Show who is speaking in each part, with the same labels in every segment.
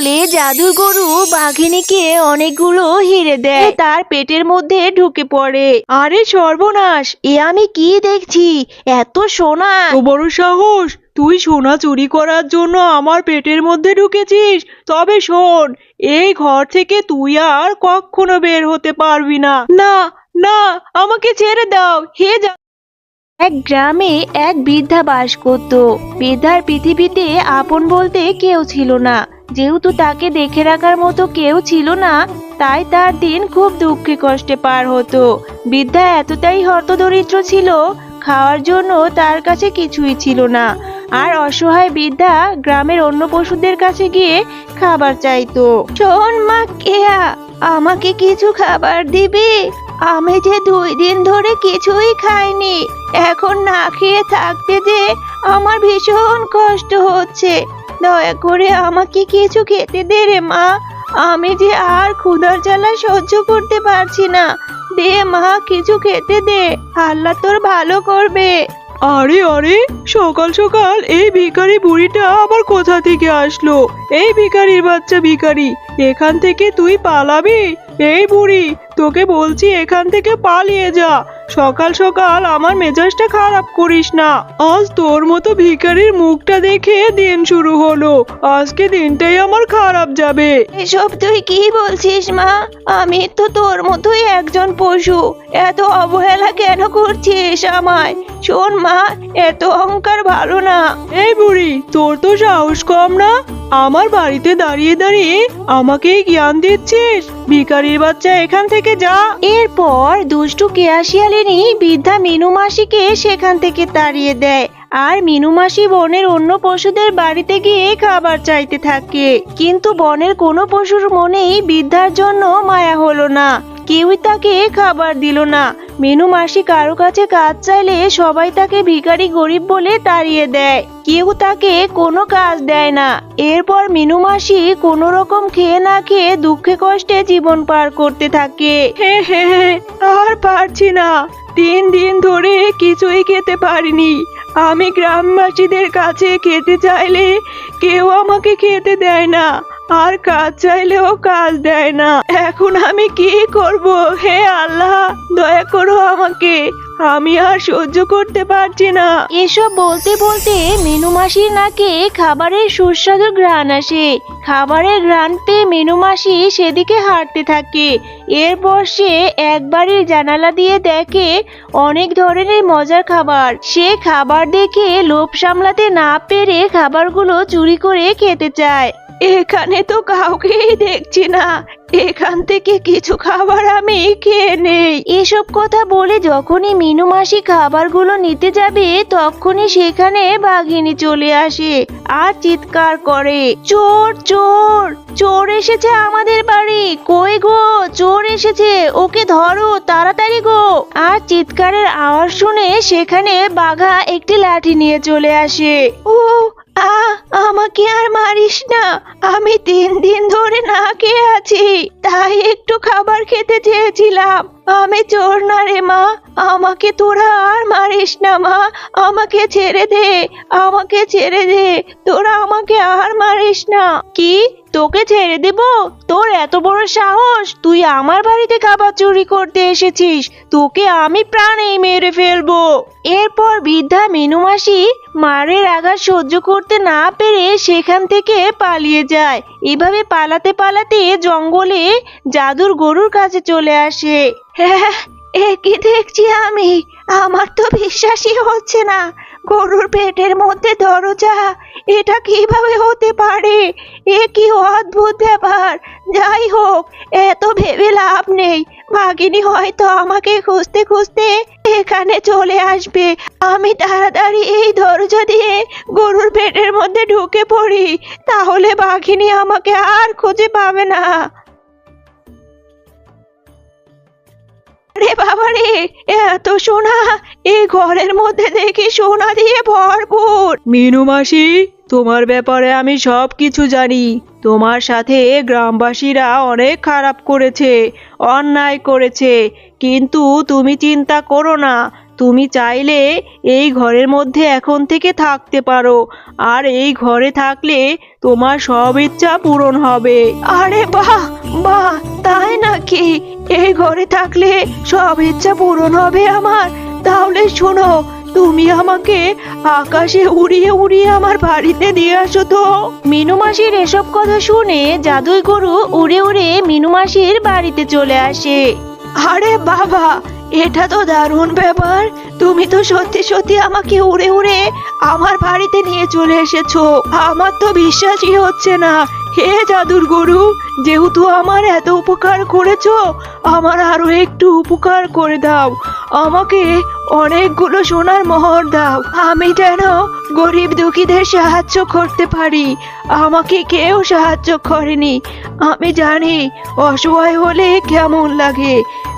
Speaker 1: বলে জাদুর গরু বাঘিনীকে অনেকগুলো হিরে দেয়, তার পেটের মধ্যে ঢুকে পড়ে। আরে সর্বনাশ, এ আমি কি দেখছি, এত সোনা!
Speaker 2: তো বড় সাহস, তুই সোনা চুরি করার জন্য আমার পেটের মধ্যে ঢুকেছিস? তবে শোন, এই ঘর থেকে তুই আর কখনো বের হতে পারবি না। না না, আমাকে ছেড়ে দাও হে।
Speaker 1: এক গ্রামে এক বৃদ্ধা বাস করত। বৃদ্ধার পৃথিবীতে আপন বলতে কেউ ছিল না। যেহেতু তাকে দেখে রাখার মতো কেউ ছিল না, তাই তার দিন খুব দুঃখে কষ্টে পার হতো। বৃদ্ধা এতটাই হতদরিদ্র ছিল, খাওয়ার জন্য তার কাছে কিছুই ছিল না। আর অসহায় বৃদ্ধা গ্রামের অন্য পশুদের কাছে গিয়ে খাবার চাইতো। শোন মা কেয়া, আমাকে কিছু খাবার দিবি? আমি যে 2 দিন ধরে কিছুই খাইনি, এখন না খেয়ে থাকতে যে আমার ভীষণ কষ্ট হচ্ছে। দয়া করে আমাকে কিছু খেতে দে রে মা, আমি যে আর ক্ষুধার জ্বালা সহ্য করতে পারছি না। দে মা, কিছু খেতে দে, আল্লাহ তোর ভালো করবে।
Speaker 2: আরে আরে, সকাল সকাল এই ভিখারি বুড়িটা আবার কোথা থেকে আসলো? এই ভিখারির বাচ্চা ভিখারি, এখান থেকে তুই পালাবি? এই বুড়ি, তোকে বলছি এখান থেকে পালিয়ে যা। সকাল সকাল আমার মেজাজটা খারাপ করিস না। আজ তোর মতো ভিখারির মুখটা দেখে দিন শুরু হলো, আজকে দিনটাই আমার খারাপ যাবে।
Speaker 1: এসব তুই কি বলছিস মা? আমি তো তোর মতোই একজন পশু, এত অবহেলা কেন করছিস আমায়? শোন মা, এত অহংকার ভালো না।
Speaker 2: এই বুড়ি, তোর তো সাহস কম না? আমার বাড়িতে দাঁড়িয়ে দাঁড়িয়ে আমাকে জ্ঞান দিচ্ছিস? ভিখারির বাচ্চা, এখান থেকে যা।
Speaker 1: এরপর দুষ্টু কেয়াশিয়ালিনী বৃদ্ধা মিনু মাসিকে সেখান থেকে তাড়িয়ে দেয়। আর মিনু মাসি বনের অন্য পশুদের বাড়িতে গিয়ে খাবার চাইতে থাকে। কিন্তু বনের কোনো পশুর মনেই বৃদ্ধার জন্য মায়া হলো না, কেউই তাকে খাবার দিল না। মিনু মাসি কারো কাছে কাজ চাইলে সবাই তাকে ভিখারি গরিব বলে তাড়িয়ে দেয়, কেউ তাকে কোনো কাজ দেয় না। এরপর মিনু মাসি কোনো রকম খেয়ে না খেয়ে দুঃখে কষ্টে জীবন পার করতে থাকে।
Speaker 2: হে হে হে, আর পারছি না। 3 দিন ধরে কিছুই খেতে পারিনি। আমি গ্রামবাসীদের কাছে খেতে চাইলে কেউ আমাকে খেতে দেয় না, আর কাজ চাইলেও কাজ দেয় না। এখন আমি কি করব? হে আল্লাহ, দয়া করো আমাকে, আমি আর সহ্য করতে পারছি না।
Speaker 1: এসব বলতে বলতে মিনু মাসির নাকে খাবারের সুস্বাদু ঘ্রাণ আসে। খাবারের ঘ্রাণ পেয়ে মিনু মাসি সেদিকে হাঁটতে থাকে। এরপর সে এক বাড়ির জানালা দিয়ে দেখে অনেক ধরনের মজার খাবার। সে খাবার দেখে লোভ সামলাতে না পেরে খাবারগুলো চুরি করে খেতে চায়।
Speaker 2: এখানে তো কাউকেই দেখছি না, এখান থেকে কিছু খাবার আমি খেয়ে নেই।
Speaker 1: এসব কথা বলে যখনই মিনু মাসি খাবারগুলো নিতে যাবে, তখনই সেখানে বাঘিনী চলে আসে আর চিৎকার করে, চোর চোর, চোর এসেছে আমাদের বাড়ি, কই গো, চোর এসেছে, ওকে ধরো তাড়াতাড়ি গো। আর চিৎকারের আওয়াজ শুনে সেখানে বাঘা একটি লাঠি নিয়ে চলে আসে। ও আমাকে আর মারিস না, আমি 3 দিন ধরে না খেয়ে আছি, তাই একটু খাবার খেতে চেয়েছিলাম। আমি চোর না রে মা, আমাকে তোরা আর মারিস না মা, আমাকে ছেড়ে দে, আমাকে ছেড়ে দে, তোরা আমাকে আর মারিস না। কি, তোকে ছেড়ে দেব? তোর এত বড় সাহস, তুই আমার বাড়িতে খাবার চুরি করতে এসেছিস, তোকে আমি প্রাণেই মেরে ফেলবো। এরপর বৃদ্ধা মিনু মাসি মারের আঘাত সহ্য করতে না পেরে সেখান থেকে পালিয়ে যায়। এভাবে পালাতে পালাতে জঙ্গলে জাদুর গরুর কাছে চলে আসে। হ্যাঁ, এ কি দেখছি আমি, আমার তো বিশ্বাসই হচ্ছে না। গরুর পেটের মধ্যে দরজা, এটা কিভাবে হতে পারে? এ কি অদ্ভুত ব্যাপার। যাই হোক, এত ভেবে লাভ নেই, ভাগিনী হয়তো আমাকে খুঁজতে খুঁজতে এখানে চলে আসবে। আমি তাড়াতাড়ি এই দরজা দিয়ে গরুর পেটের মধ্যে ঢুকে পড়ি, তাহলে ভাগিনী আমাকে আর খুঁজে পাবে না। রে বাবা রে, এত সোনা, এই ঘরের মধ্যে দেখি সোনা দিয়ে ভরপুর।
Speaker 2: মিনু মাসি, তোমার ব্যাপারে আমি সব কিছু জানি। তোমার সাথে গ্রামবাসীরা অনেক খারাপ করেছে, অন্যায় করেছে, কিন্তু তুমি চিন্তা করো না,
Speaker 1: তুমি চাইলে এই ঘরের মধ্যে এখন থেকে থাকতে পারো, আর এই ঘরে থাকলে তোমার সব ইচ্ছা পূরণ হবে। আরে বাহ বাহ, তাই নাকি? এই ঘরে থাকলে সব ইচ্ছা পূরণ হবে আমার? তাহলে শোনো, তুমি আমাকে আকাশে উড়িয়ে উড়িয়ে আমার বাড়িতে দিয়ে আসো তো। মিনু মাসির এসব কথা শুনে জাদুই গরু উড়ে উড়ে মিনু মাসির বাড়িতে চলে আসে। আরে বাবা, এটা তো দারুণ ব্যাপার। তুমি তো সত্যি সত্যি আমাকে উড়ে উড়ে আমার বাড়িতে নিয়ে চলে এসেছো। আমার তো বিশ্বাসই হচ্ছে না। হে জাদুর গরু, যেহেতু আমার এত উপকার করেছো, আমার আরো একটু উপকার করে দাও। আমাকে অনেকগুলো সোনার মোহর দাও, আমি যেন গরিব দুঃখীদের সাহায্য করতে পারি। আমাকে কেউ সাহায্য করেনি, আমি জানি অসহায় হলে কেমন লাগে।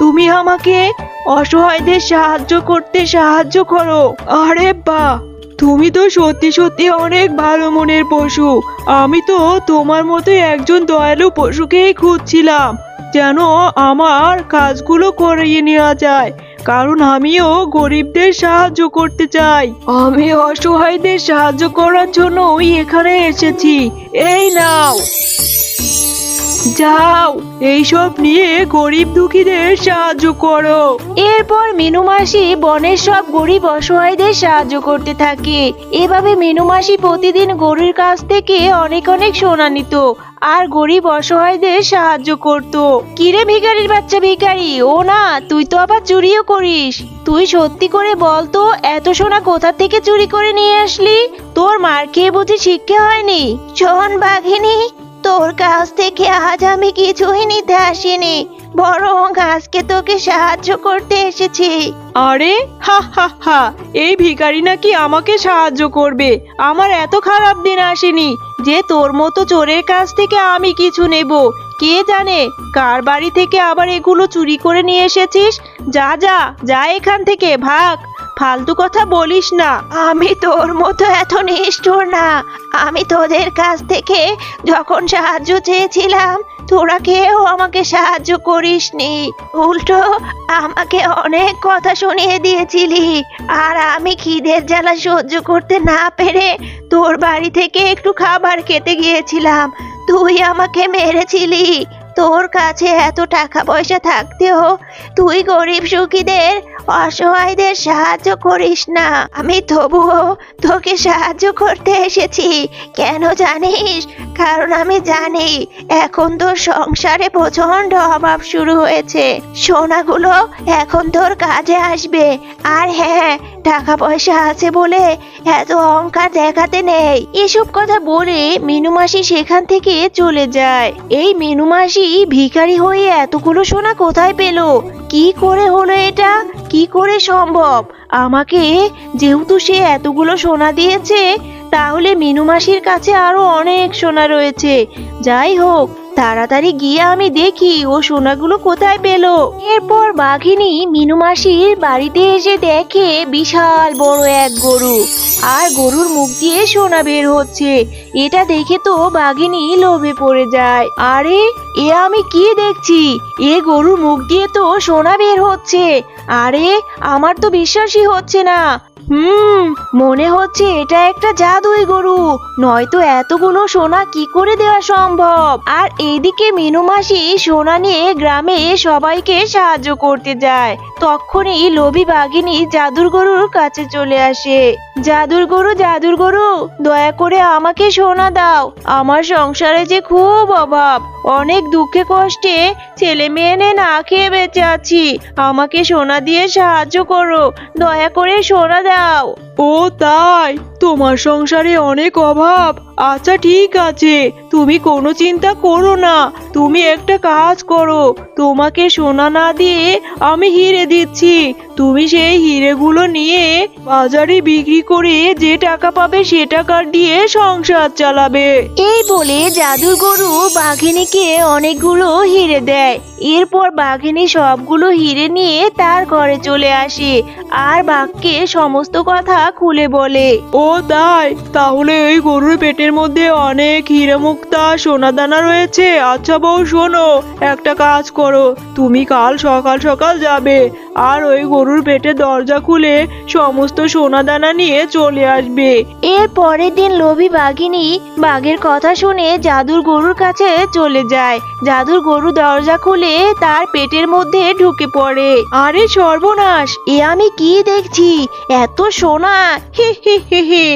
Speaker 1: তুমি আমাকে অসহায়দের সাহায্য করো। আরে বাহ, তুমি তো সত্যি সত্যি অনেক ভালো মনের পশু। আমি তো তোমার মতো একজন দয়ালু পশুকেই খুঁজছিলাম, যেন আমার কাজগুলো করিয়ে নেওয়া যায়, কারণ আমিও গরিবদের সাহায্য করতে চাই। আমি অসহায়দের সাহায্য করার জন্যই এখানে এসেছি। এই নাও, যাও এইসব নিয়ে গরিব দুঃখীদের সাহায্য করো। এরপর মিনু মাসি বনের সব গরিব অসহায়দের সাহায্য করতে থাকে। এভাবে মিনু মাসি প্রতিদিন গরুর কাছ থেকে অনেক অনেক সোনা নিত আর গরিব অসহায়দের সাহায্য করত। কিরে ভিখারির বাচ্চা ভিখারি, ও না, তুই তো আবার চুরিও করিস। তুই সত্যি করে বল তো, এত সোনা কোথা থেকে চুরি করে নিয়ে আসলি? তোর মার খেয়ে বুঝি শিক্ষা হয়নি? শোন বাঘিনী, তোর কাছ থেকে আজ আমি কিছুই নিতে আসিনি, বরং আজকে তোকে সাহায্য করতে এসেছি। আরে হা হা হা, এই ভিখারি নাকি আমাকে সাহায্য করবে? আমার এত খারাপ দিন আসেনি যে তোর মতো চোরের কাছ থেকে আমি কিছু নেব। কে জানে কার বাড়ি থেকে আবার এগুলো চুরি করে নিয়ে এসেছিস। যা যা যা, এখান থেকে ভাগ, ফালতু কথা বলিস না। আমি তোর মতো এত নিষ্ঠুর না। আমি তোদের কাছ থেকে যখন সাহায্য চেয়েছিলাম, তোরা কেউ আমাকে সাহায্য করিসনি, উল্টো আমাকে অনেক কথা শুনিয়ে দিয়েছিলি। আর আমি খিদের জ্বালা সহ্য করতে না পেরে তোর বাড়ি থেকে একটু খাবার খেতে গিয়েছিলাম, তুই আমাকে মেরেছিলি। তোর কাছে এত টাকা পয়সা থাকতেও তুই গরিব সুখীদের অসহায়দের সাহায্য করিস না। আমি তবুও তোকে সাহায্য করতে এসেছি। কেন জানিস? কারণ আমি জানি এখন তোর সংসারে প্রচন্ড অভাব শুরু হয়েছে। সোনাগুলো এখন তোর কাজে আসবে। আর হ্যাঁ, টাকা পয়সা আছে বলে এত অহংকার দেখাতে নেই। এসব কথা বলে মিনু মাসি সেখান থেকে চলে যায়। এই মিনু মাসি ভিখারি হয়ে এতগুলো সোনা কোথায় পেল? কি করে হলো এটা? কি করে সম্ভব? আমাকে যেহেতু সে এতগুলো সোনা দিয়েছে, তাহলে মিনু মাসির কাছে আরো অনেক সোনা রয়েছে। যাই হোক, তাড়াতাড়ি গিয়ে আমি দেখি ও সোনাগুলো কোথায় পেল। এরপর বাঘিনী মিনু মাসির বাড়িতে এসে দেখে বিশাল বড় এক গরু, আর গরুর মুখ দিয়ে সোনা বের হচ্ছে। এটা দেখে তো বাঘিনী লোভে পড়ে যায়। আরে, এ আমি কি দেখছি? এ গরুর মুখ দিয়ে তো সোনা বের হচ্ছে। আরে, আমার তো বিশ্বাসই হচ্ছে না। মনে হচ্ছে এটা একটা জাদুই গরু, নয়তো এতগুলো সোনা কি করে দেওয়া সম্ভব? আর এইদিকে মিনু মাসি সোনা নিয়ে গ্রামে সবাইকে সাহায্য করতে যায়। তখনই লোভী বাঘিনী জাদুর গরুর কাছে চলে আসে। জাদুর গরু, দয়া করে আমাকে সোনা দাও। আমার সংসারে যে খুব অভাব, অনেক দুঃখে কষ্টে ছেলে মেয়ে না খেয়ে বেঁচে আছি। আমাকে সোনা দিয়ে সাহায্য করো, দয়া করে সোনা দাও।
Speaker 2: ও তাই, তোমার সংসারে অনেক অভাব? আচ্ছা ঠিক আছে, তুমি কোনো চিন্তা করো না। তুমি একটা কাজ করো, তোমাকে সোনা না দিয়ে আমি হিরে দিচ্ছি। তুমি সেই হিরেগুলো নিয়ে বাজারে বিক্রি করে যে টাকা পাবে সে টাকা দিয়ে সংসার চালাবে।
Speaker 1: এই বলে জাদুর গরু বাঘিনীকে অনেকগুলো হিরে দেয়। এরপর বাঘিনী সবগুলো হিরে নিয়ে তার ঘরে চলে আসে আর বাঘকে সমস্ত কথা খুলে বলে।
Speaker 2: ও তাই, তাহলে ওই গরুর পেটের মধ্যে অনেক হিরে মুক্তা সোনা দানা রয়েছে। আচ্ছা বউ শোনো, একটা কাজ করো, তুমি কাল সকাল সকাল যাবে আর ওই গরুর পেটের দরজা খুলে সমস্ত সোনা দানা নিয়ে চলে আসবে।
Speaker 1: এর পরের দিন লোভী বাঘিনী বাঘের কথা শুনে জাদুর গরুর কাছে চলে যায়। জাদুর গরু দরজা খুলে তার পেটের মধ্যে ঢুকে পড়ে। আরে সর্বনাশ, এ আমি কি দেখছি? এত সোনা! হি হি হি হি।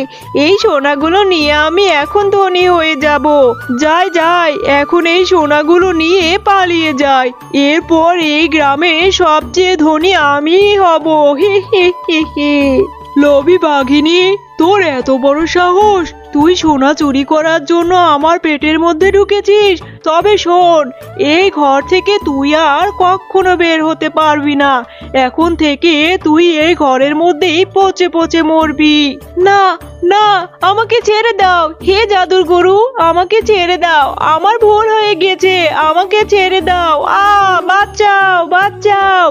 Speaker 1: এই সোনাগুলো নিয়ে আমি এখন ধনী হয়ে যাব। যাই যাই, এখন এই সোনাগুলো নিয়ে পালিয়ে যাই। এরপর এই গ্রামে সবচেয়ে ধনী আমিই হব। হি হি হি হি। লোভী বাঘিনী, তোর এত বড় সাহস! তুই সোনা চুরি করার জন্য আমার পেটের মধ্যে ঢুকেছিস? তবে শোন, এই ঘর থেকে তুই আর কখনো বের হতে পারবি না। এখন থেকে তুই এই ঘরের মধ্যেই পচে পচে মরবি। না না, আমাকে ছেড়ে দাও হে জাদুর গরু, আমাকে ছেড়ে দাও। আমার ভুল হয়ে গেছে, আমাকে ছেড়ে দাও। বাঁচাও বাঁচাও।